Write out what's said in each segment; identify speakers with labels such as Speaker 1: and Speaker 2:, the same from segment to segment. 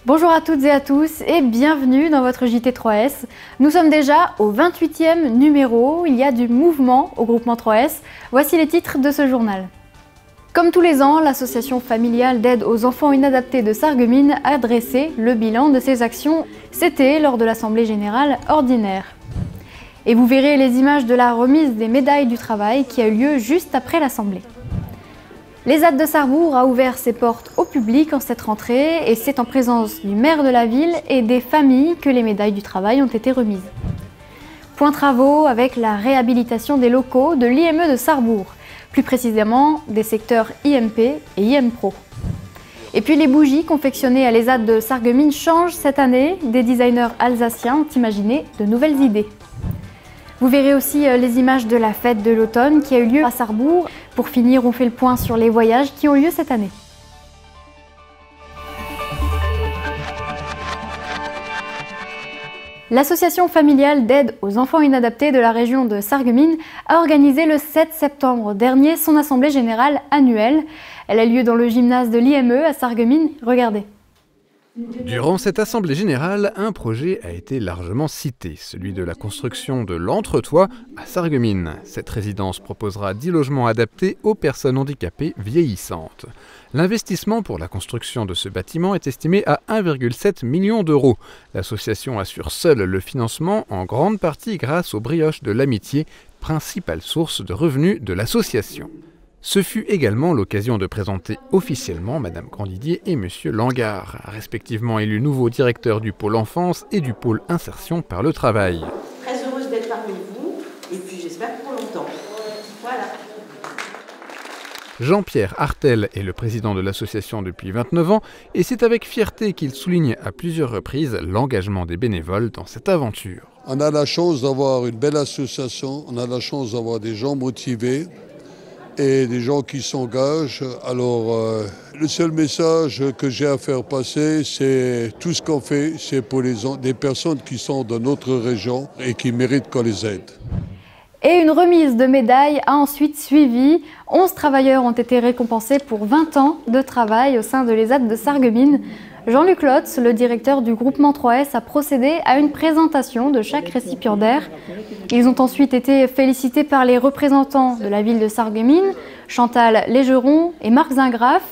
Speaker 1: Bonjour à toutes et à tous et bienvenue dans votre JT3S. Nous sommes déjà au 28e numéro, il y a du mouvement au groupement 3S. Voici les titres de ce journal. Comme tous les ans, l'association familiale d'aide aux enfants inadaptés de Sarreguemines a dressé le bilan de ses actions. C'était lors de l'Assemblée générale ordinaire. Et vous verrez les images de la remise des médailles du travail qui a eu lieu juste après l'Assemblée. L'ESAT de Sarrebourg a ouvert ses portes au public en cette rentrée et c'est en présence du maire de la ville et des familles que les médailles du travail ont été remises. Point travaux avec la réhabilitation des locaux de l'IME de Sarrebourg, plus précisément des secteurs IMP et IMPro. Et puis les bougies confectionnées à l'ESAT de Sarreguemines changent cette année. Des designers alsaciens ont imaginé de nouvelles idées. Vous verrez aussi les images de la fête de l'automne qui a eu lieu à Sarrebourg. Pour finir, on fait le point sur les voyages qui ont lieu cette année. L'association familiale d'aide aux enfants inadaptés de la région de Sarreguemines a organisé le 7 septembre dernier son assemblée générale annuelle. Elle a lieu dans le gymnase de l'IME à Sarreguemines. Regardez.
Speaker 2: Durant cette assemblée générale, un projet a été largement cité, celui de la construction de l'Entretoit à Sarreguemines. Cette résidence proposera 10 logements adaptés aux personnes handicapées vieillissantes. L'investissement pour la construction de ce bâtiment est estimé à 1,7 million d'euros. L'association assure seule le financement, en grande partie grâce aux brioches de l'amitié, principale source de revenus de l'association. Ce fut également l'occasion de présenter officiellement Madame Grandidier et Monsieur Langard, respectivement élus nouveaux directeurs du pôle enfance et du pôle insertion par le travail.
Speaker 3: Très heureuse d'être parmi vous et puis j'espère pour longtemps. Voilà.
Speaker 2: Jean-Pierre Hartel est le président de l'association depuis 29 ans et c'est avec fierté qu'il souligne à plusieurs reprises l'engagement des bénévoles dans cette aventure.
Speaker 4: On a la chance d'avoir une belle association, on a la chance d'avoir des gens motivés et des gens qui s'engagent. Alors, le seul message que j'ai à faire passer, c'est tout ce qu'on fait, c'est pour des personnes qui sont de notre région et qui méritent qu'on les aide.
Speaker 1: Et une remise de médailles a ensuite suivi. 11 travailleurs ont été récompensés pour 20 ans de travail au sein de l'ESAT de Sarreguemines. Jean-Luc Lotz, le directeur du groupement 3S, a procédé à une présentation de chaque récipiendaire. Ils ont ensuite été félicités par les représentants de la ville de Sarreguemines, Chantal Légeron et Marc Zingraf,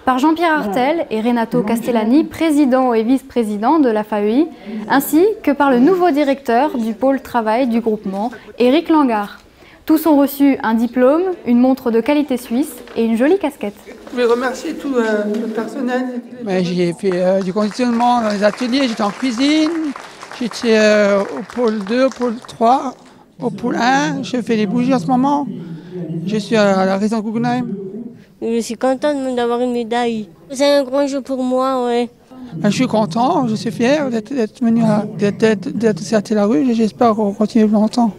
Speaker 1: par Jean-Pierre Hartel et Renato Castellani, président et vice-président de la FAEI, ainsi que par le nouveau directeur du pôle travail du groupement, Éric Langard. Tous ont reçu un diplôme, une montre de qualité suisse et une jolie casquette.
Speaker 5: Je voulais remercier tout le personnel.
Speaker 6: J'ai fait du conditionnement dans les ateliers, j'étais en cuisine, j'étais au pôle 2, au pôle 3, au pôle 1, je fais les bougies en ce moment. Je suis à la résidence Guggenheim.
Speaker 7: Je suis contente d'avoir une médaille. C'est un grand jour pour moi, ouais.
Speaker 6: Je suis content, je suis fier d'être venu d'être sorti la rue et j'espère qu'on continue longtemps.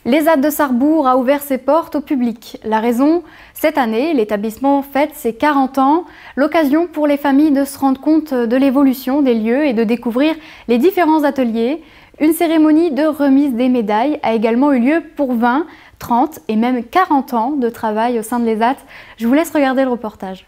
Speaker 1: L'ESAT de Sarrebourg a ouvert ses portes au public. La raison, cette année, l'établissement fête ses 40 ans, l'occasion pour les familles de se rendre compte de l'évolution des lieux et de découvrir les différents ateliers. Une cérémonie de remise des médailles a également eu lieu pour 20, 30 et même 40 ans de travail au sein de l'ESAT. Je vous laisse regarder le reportage.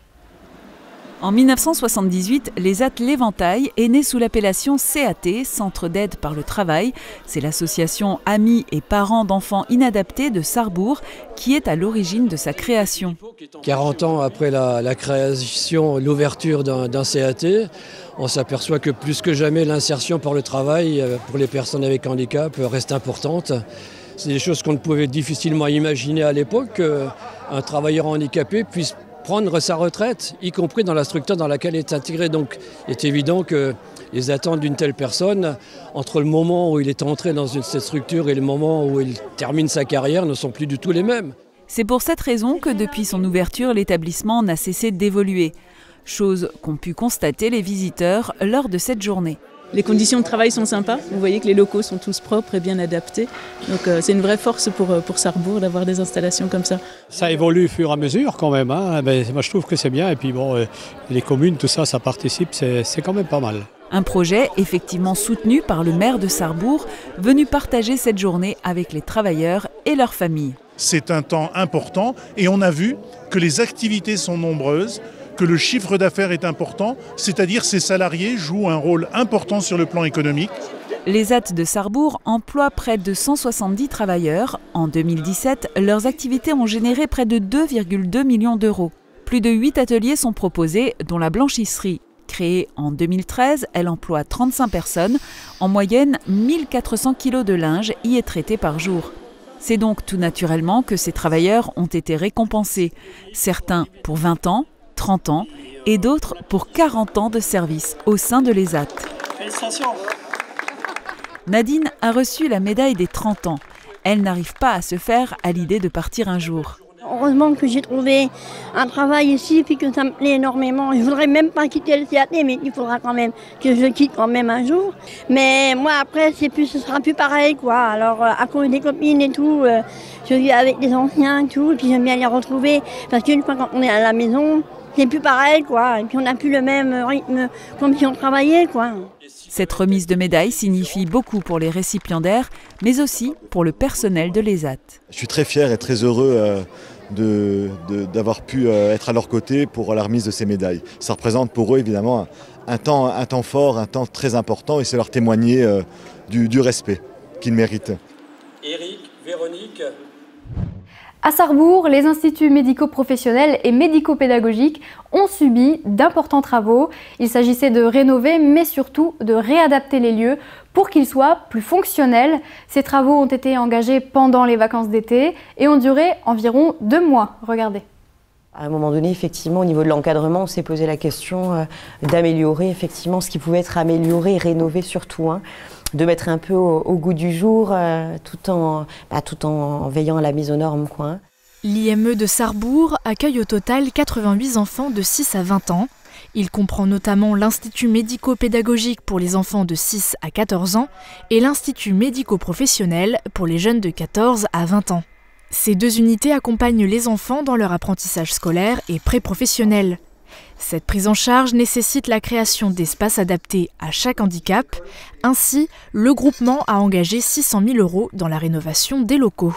Speaker 8: En 1978, l'ESAT L'Éventail est né sous l'appellation CAT, Centre d'aide par le travail. C'est l'association Amis et parents d'enfants inadaptés de Sarrebourg qui est à l'origine de sa création.
Speaker 9: 40 ans après la création, l'ouverture d'un CAT, on s'aperçoit que plus que jamais l'insertion par le travail pour les personnes avec handicap reste importante. C'est des choses qu'on ne pouvait difficilement imaginer à l'époque, qu'un travailleur handicapé puisse prendre sa retraite, y compris dans la structure dans laquelle il est intégré. Donc il est évident que les attentes d'une telle personne, entre le moment où il est entré dans cette structure et le moment où il termine sa carrière, ne sont plus du tout les mêmes.
Speaker 8: C'est pour cette raison que depuis son ouverture, l'établissement n'a cessé d'évoluer. Chose qu'ont pu constater les visiteurs lors de cette journée.
Speaker 10: Les conditions de travail sont sympas. Vous voyez que les locaux sont tous propres et bien adaptés. Donc c'est une vraie force pour Sarrebourg d'avoir des installations comme ça.
Speaker 11: Ça évolue au fur et à mesure quand même. Hein. Ben, moi je trouve que c'est bien. Et puis bon, les communes, tout ça, ça participe. C'est quand même pas mal.
Speaker 8: Un projet effectivement soutenu par le maire de Sarrebourg, venu partager cette journée avec les travailleurs et leurs familles.
Speaker 12: C'est un temps important et on a vu que les activités sont nombreuses, que le chiffre d'affaires est important, c'est-à-dire ces salariés jouent un rôle important sur le plan économique.
Speaker 8: Les ZAT de Sarrebourg emploient près de 170 travailleurs. En 2017, leurs activités ont généré près de 2,2 millions d'euros. Plus de 8 ateliers sont proposés, dont la blanchisserie. Créée en 2013, elle emploie 35 personnes. En moyenne, 1400 kg de linge y est traité par jour. C'est donc tout naturellement que ces travailleurs ont été récompensés. Certains pour 20 ans, 30 ans et d'autres pour 40 ans de service au sein de l'ESAT.
Speaker 13: Félicitations.
Speaker 8: Nadine a reçu la médaille des 30 ans. Elle n'arrive pas à se faire à l'idée de partir un jour.
Speaker 14: Heureusement que j'ai trouvé un travail ici et que ça me plaît énormément. Je ne voudrais même pas quitter le CAT, mais il faudra quand même que je quitte quand même un jour. Mais moi après, ce sera plus pareil, quoi. Alors à cause des copines et tout, je vis avec des anciens et tout, et puis j'aime bien les retrouver. Parce qu'une fois quand on est à la maison, c'est plus pareil, quoi. Et puis on n'a plus le même rythme comme si on travaillait, quoi.
Speaker 8: Cette remise de médaille signifie beaucoup pour les récipiendaires, mais aussi pour le personnel de l'ESAT.
Speaker 15: Je suis très fier et très heureux d'avoir pu être à leur côté pour la remise de ces médailles. Ça représente pour eux évidemment un temps fort, un temps très important, et c'est leur témoigner du respect qu'ils méritent.
Speaker 13: Eric, Véronique.
Speaker 1: À Sarrebourg, les instituts médico-professionnels et médico-pédagogiques ont subi d'importants travaux. Il s'agissait de rénover, mais surtout de réadapter les lieux pour qu'ils soient plus fonctionnels. Ces travaux ont été engagés pendant les vacances d'été et ont duré environ 2 mois. Regardez.
Speaker 16: À un moment donné, effectivement, au niveau de l'encadrement, on s'est posé la question d'améliorer effectivement ce qui pouvait être amélioré et rénové surtout, de mettre un peu au goût du jour, tout en veillant à la mise aux normes, quoi.
Speaker 17: L'IME de Sarrebourg accueille au total 88 enfants de 6 à 20 ans. Il comprend notamment l'Institut médico-pédagogique pour les enfants de 6 à 14 ans et l'Institut médico-professionnel pour les jeunes de 14 à 20 ans. Ces 2 unités accompagnent les enfants dans leur apprentissage scolaire et pré-professionnel. Cette prise en charge nécessite la création d'espaces adaptés à chaque handicap. Ainsi, le groupement a engagé 600 000 € dans la rénovation des locaux.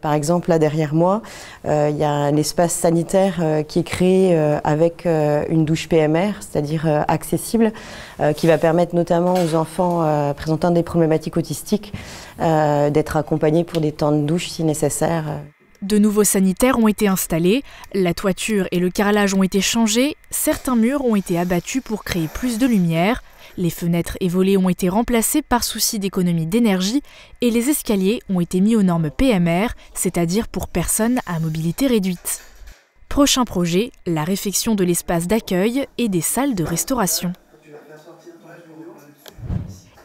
Speaker 16: Par exemple, là derrière moi, il y a un espace sanitaire qui est créé avec une douche PMR, c'est-à-dire accessible, qui va permettre notamment aux enfants présentant des problématiques autistiques d'être accompagnés pour des temps de douche si nécessaire.
Speaker 17: De nouveaux sanitaires ont été installés, la toiture et le carrelage ont été changés, certains murs ont été abattus pour créer plus de lumière, les fenêtres et volets ont été remplacés par souci d'économie d'énergie et les escaliers ont été mis aux normes PMR, c'est-à-dire pour personnes à mobilité réduite. Prochain projet, la réfection de l'espace d'accueil et des salles de restauration.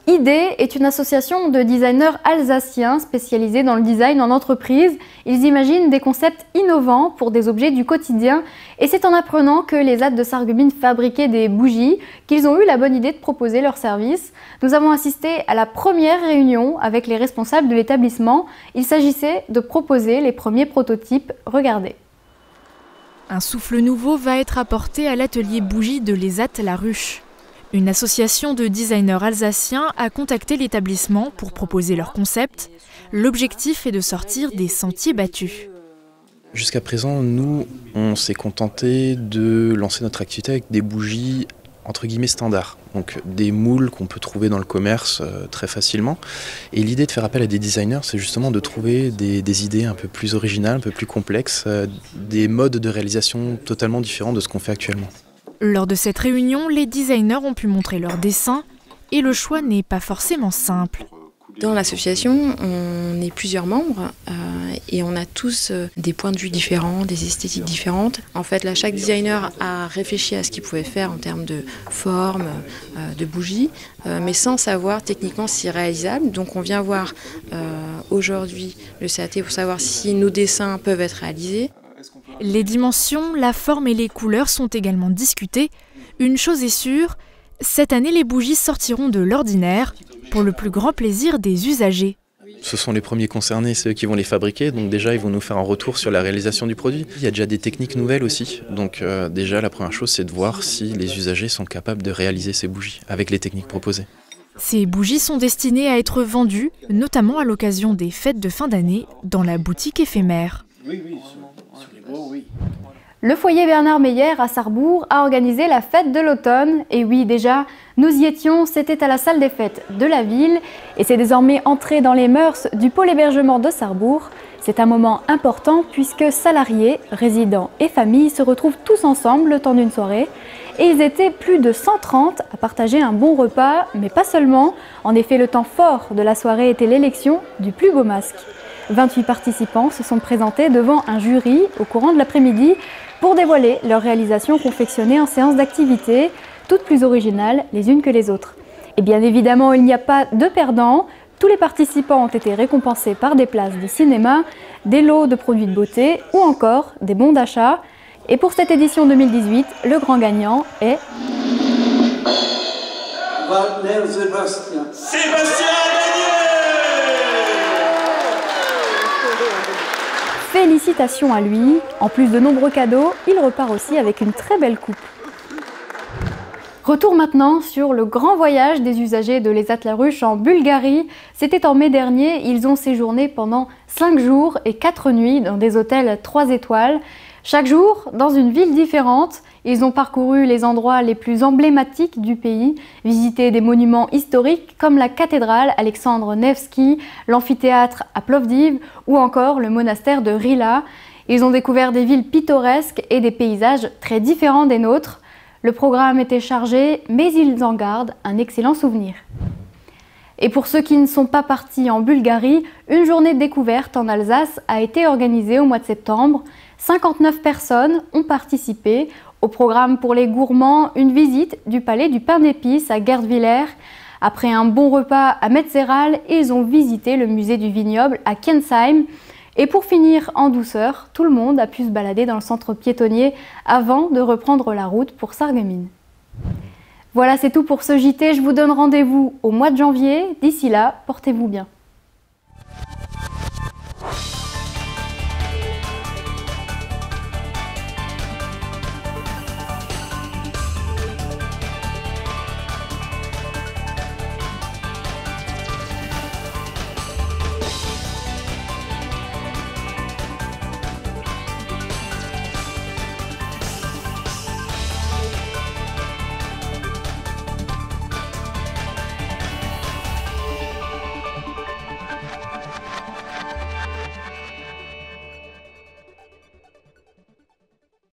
Speaker 1: IDEE est une association de designers alsaciens spécialisés dans le design en entreprise. Ils imaginent des concepts innovants pour des objets du quotidien. Et c'est en apprenant que les ZAT de Sarreguemines fabriquaient des bougies qu'ils ont eu la bonne idée de proposer leurs services. Nous avons assisté à la première réunion avec les responsables de l'établissement. Il s'agissait de proposer les premiers prototypes. Regardez.
Speaker 17: Un souffle nouveau va être apporté à l'atelier bougie de l'ESAT La Ruche. Une association de designers alsaciens a contacté l'établissement pour proposer leur concept. L'objectif est de sortir des sentiers battus.
Speaker 18: Jusqu'à présent, nous, on s'est contenté de lancer notre activité avec des bougies entre guillemets standards, donc des moules qu'on peut trouver dans le commerce très facilement. Et l'idée de faire appel à des designers, c'est justement de trouver des idées un peu plus originales, un peu plus complexes, des modes de réalisation totalement différents de ce qu'on fait actuellement.
Speaker 17: Lors de cette réunion, les designers ont pu montrer leurs dessins et le choix n'est pas forcément simple.
Speaker 19: Dans l'association, on est plusieurs membres et on a tous des points de vue différents, des esthétiques différentes. En fait, là, chaque designer a réfléchi à ce qu'il pouvait faire en termes de forme, de bougies, mais sans savoir techniquement si c'est réalisable. Donc on vient voir aujourd'hui le CAT pour savoir si nos dessins peuvent être réalisés.
Speaker 17: Les dimensions, la forme et les couleurs sont également discutées. Une chose est sûre, cette année les bougies sortiront de l'ordinaire pour le plus grand plaisir des usagers.
Speaker 18: Ce sont les premiers concernés, c'est eux qui vont les fabriquer, donc déjà ils vont nous faire un retour sur la réalisation du produit. Il y a déjà des techniques nouvelles aussi, donc déjà la première chose c'est de voir si les usagers sont capables de réaliser ces bougies avec les techniques proposées.
Speaker 17: Ces bougies sont destinées à être vendues, notamment à l'occasion des fêtes de fin d'année, dans la boutique éphémère.
Speaker 13: Oui, sur les beaux, oui.
Speaker 1: Le foyer Bernard Meyer à Sarrebourg a organisé la fête de l'automne. Et oui, déjà, nous y étions, c'était à la salle des fêtes de la ville. Et c'est désormais entré dans les mœurs du pôle hébergement de Sarrebourg. C'est un moment important puisque salariés, résidents et familles se retrouvent tous ensemble le temps d'une soirée. Et ils étaient plus de 130 à partager un bon repas, mais pas seulement. En effet, le temps fort de la soirée était l'élection du plus beau masque. 28 participants se sont présentés devant un jury au courant de l'après-midi pour dévoiler leurs réalisations confectionnées en séance d'activité, toutes plus originales les unes que les autres. Et bien évidemment, il n'y a pas de perdants. Tous les participants ont été récompensés par des places de cinéma, des lots de produits de beauté ou encore des bons d'achat. Et pour cette édition 2018, le grand gagnant est...
Speaker 20: Wagner Sébastien. Sébastien
Speaker 1: Félicitations à lui. En plus de nombreux cadeaux, il repart aussi avec une très belle coupe. Retour maintenant sur le grand voyage des usagers de l'ESAT La Ruche en Bulgarie. C'était en mai dernier, ils ont séjourné pendant 5 jours et 4 nuits dans des hôtels 3 étoiles. Chaque jour, dans une ville différente, ils ont parcouru les endroits les plus emblématiques du pays, visité des monuments historiques comme la cathédrale Alexandre Nevski, l'amphithéâtre à Plovdiv ou encore le monastère de Rila. Ils ont découvert des villes pittoresques et des paysages très différents des nôtres. Le programme était chargé, mais ils en gardent un excellent souvenir. Et pour ceux qui ne sont pas partis en Bulgarie, une journée de découverte en Alsace a été organisée au mois de septembre. 59 personnes ont participé. Au programme pour les gourmands, une visite du palais du pain d'épices à Gerdwiller. Après un bon repas à Metzeral, ils ont visité le musée du vignoble à Kienzheim. Et pour finir en douceur, tout le monde a pu se balader dans le centre piétonnier avant de reprendre la route pour Sarreguemines. Voilà, c'est tout pour ce JT. Je vous donne rendez-vous au mois de janvier. D'ici là, portez-vous bien.